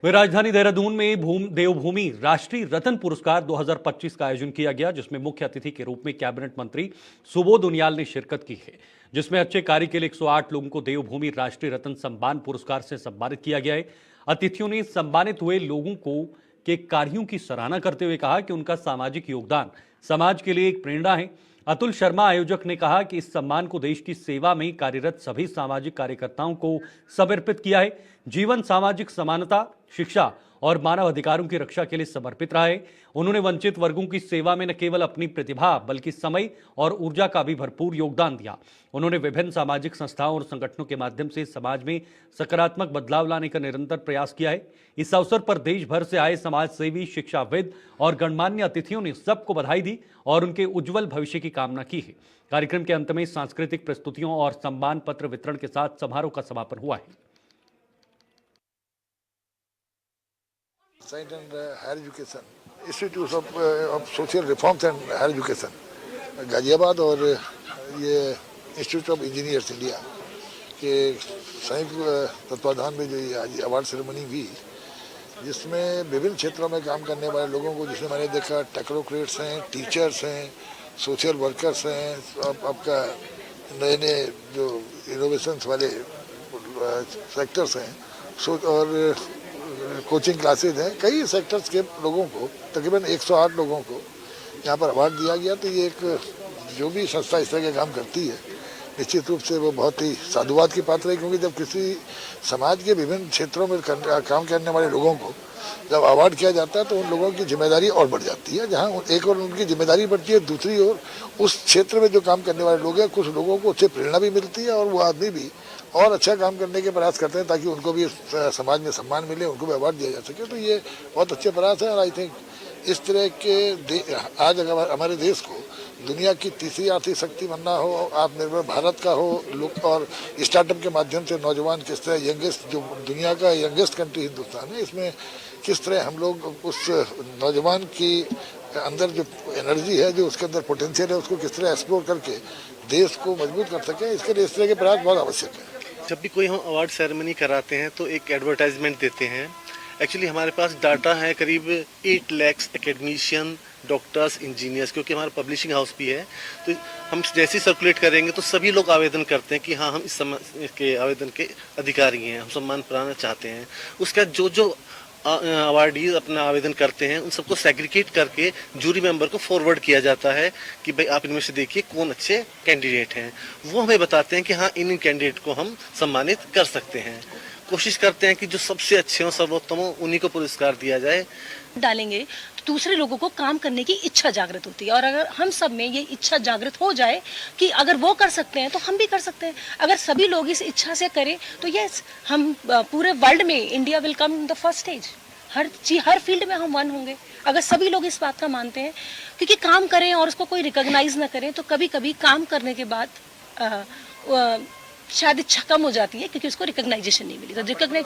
वहीं राजधानी देहरादून में देवभूमि राष्ट्रीय रत्न पुरस्कार 2025 का आयोजन किया गया, जिसमें मुख्य अतिथि के रूप में कैबिनेट मंत्री सुबोध उनियाल ने शिरकत की है। जिसमें अच्छे कार्य के लिए 108 लोगों को देवभूमि राष्ट्रीय रत्न सम्मान पुरस्कार से सम्मानित किया गया है। अतिथियों ने सम्मानित हुए लोगों को के कार्यों की सराहना करते हुए कहा कि उनका सामाजिक योगदान समाज के लिए एक प्रेरणा है। अतुल शर्मा आयोजक ने कहा कि इस सम्मान को देश की सेवा में कार्यरत सभी सामाजिक कार्यकर्ताओं को समर्पित किया है। जीवन सामाजिक समानता, शिक्षा और मानव अधिकारों की रक्षा के लिए समर्पित रहा है। उन्होंने वंचित वर्गों की सेवा में न केवल अपनी प्रतिभा बल्कि समय और ऊर्जा का भी भरपूर योगदान दिया। उन्होंने विभिन्न सामाजिक संस्थाओं और संगठनों के माध्यम से समाज में सकारात्मक बदलाव लाने का निरंतर प्रयास किया है। इस अवसर पर देश भर से आए समाज सेवी, शिक्षाविद और गणमान्य अतिथियों ने सबको बधाई दी और उनके उज्जवल भविष्य की कामना की है। कार्यक्रम के अंत में सांस्कृतिक प्रस्तुतियों और सम्मान पत्र वितरण के साथ समारोह का समापन हुआ है। Science and Higher Education, Institute of Social Reforms and Higher Education, Ghaziabad और ये इंस्टीट्यूट ऑफ इंजीनियर्स इंडिया के संयुक्त तत्वाधान में जो ये आज अवार्ड सेरेमनी हुई, जिसमें विभिन्न क्षेत्रों में काम करने वाले लोगों को, जिसमें मैंने देखा टेक्नोक्रेट्स हैं, टीचर्स हैं, सोशल वर्कर्स हैं, आपका नए नए जो इनोवेशंस वाले सेक्टर्स हैं और कोचिंग क्लासेज हैं, कई सेक्टर्स के लोगों को, तकरीबन 108 लोगों को यहाँ पर अवार्ड दिया गया। तो ये एक जो भी संस्था इस तरह के काम करती है, निश्चित रूप से वो बहुत ही साधुवाद की पात्र है, क्योंकि जब किसी समाज के विभिन्न क्षेत्रों में काम करने वाले लोगों को जब अवार्ड किया जाता है तो उन लोगों की जिम्मेदारी और बढ़ जाती है। जहाँ एक और उनकी जिम्मेदारी बढ़ती है, दूसरी ओर उस क्षेत्र में जो काम करने वाले लोग हैं, कुछ लोगों को उससे प्रेरणा भी मिलती है और वो आदमी भी और अच्छा काम करने के प्रयास करते हैं ताकि उनको भी समाज में सम्मान मिले, उनको भी अवार्ड दिया जा सके। तो ये बहुत अच्छे प्रयास है और आई थिंक इस तरह के आज अगर हमारे देश को दुनिया की तीसरी आर्थिक शक्ति बनना हो, आत्मनिर्भर भारत का हो, लोग और स्टार्टअप के माध्यम से नौजवान किस तरह यंगेस्ट, जो दुनिया का यंगेस्ट कंट्री हिंदुस्तान है, इसमें किस तरह हम लोग उस नौजवान की अंदर जो एनर्जी है, जो उसके अंदर पोटेंशियल है, उसको किस तरह एक्सप्लोर करके देश को मजबूत कर सके, इसके लिए इस तरह के प्रयास बहुत आवश्यक है। जब भी कोई हम अवार्ड सेरेमनी कराते हैं तो एक एडवर्टाइजमेंट देते हैं। एक्चुअली हमारे पास डाटा है करीब 8 लाख एकेडमिशियन, डॉक्टर्स, इंजीनियर्स, क्योंकि हमारा पब्लिशिंग हाउस भी है। तो हम जैसे ही सर्कुलेट करेंगे तो सभी लोग आवेदन करते हैं कि हाँ, हम इस के आवेदन के अधिकारी हैं, हम सम्मान पाना चाहते हैं। उसका जो अवार्डीज अपना आवेदन करते हैं, उन सबको सेग्रीगेट करके जूरी मेंबर को फॉरवर्ड किया जाता है कि भाई आप इनमें से देखिए कौन अच्छे कैंडिडेट हैं। वो हमें बताते हैं कि हाँ, इन कैंडिडेट को हम सम्मानित कर सकते हैं। कोशिश करते हैं कि जो सबसे अच्छे हों, सर्वोत्तम हों, उन्हीं को पुरस्कार दिया जाए। डालेंगे तो दूसरे लोगों को काम करने की इच्छा जागृत होती है, और अगर हम सब में ये इच्छा जागृत हो जाए कि अगर वो कर सकते हैं तो हम भी कर सकते हैं। अगर सभी लोग इस इच्छा से करें तो यस, हम पूरे वर्ल्ड में India will come in the first stage. Her field में हम वन होंगे अगर सभी लोग इस बात का मानते हैं। क्योंकि काम करें और उसको कोई रिकॉग्नाइज ना करें तो कभी कभी काम करने के बाद शायद इच्छा कम हो जाती है, क्योंकि उसको रिकॉग्नाइजेशन नहीं मिली। तो रिकॉग्नाइज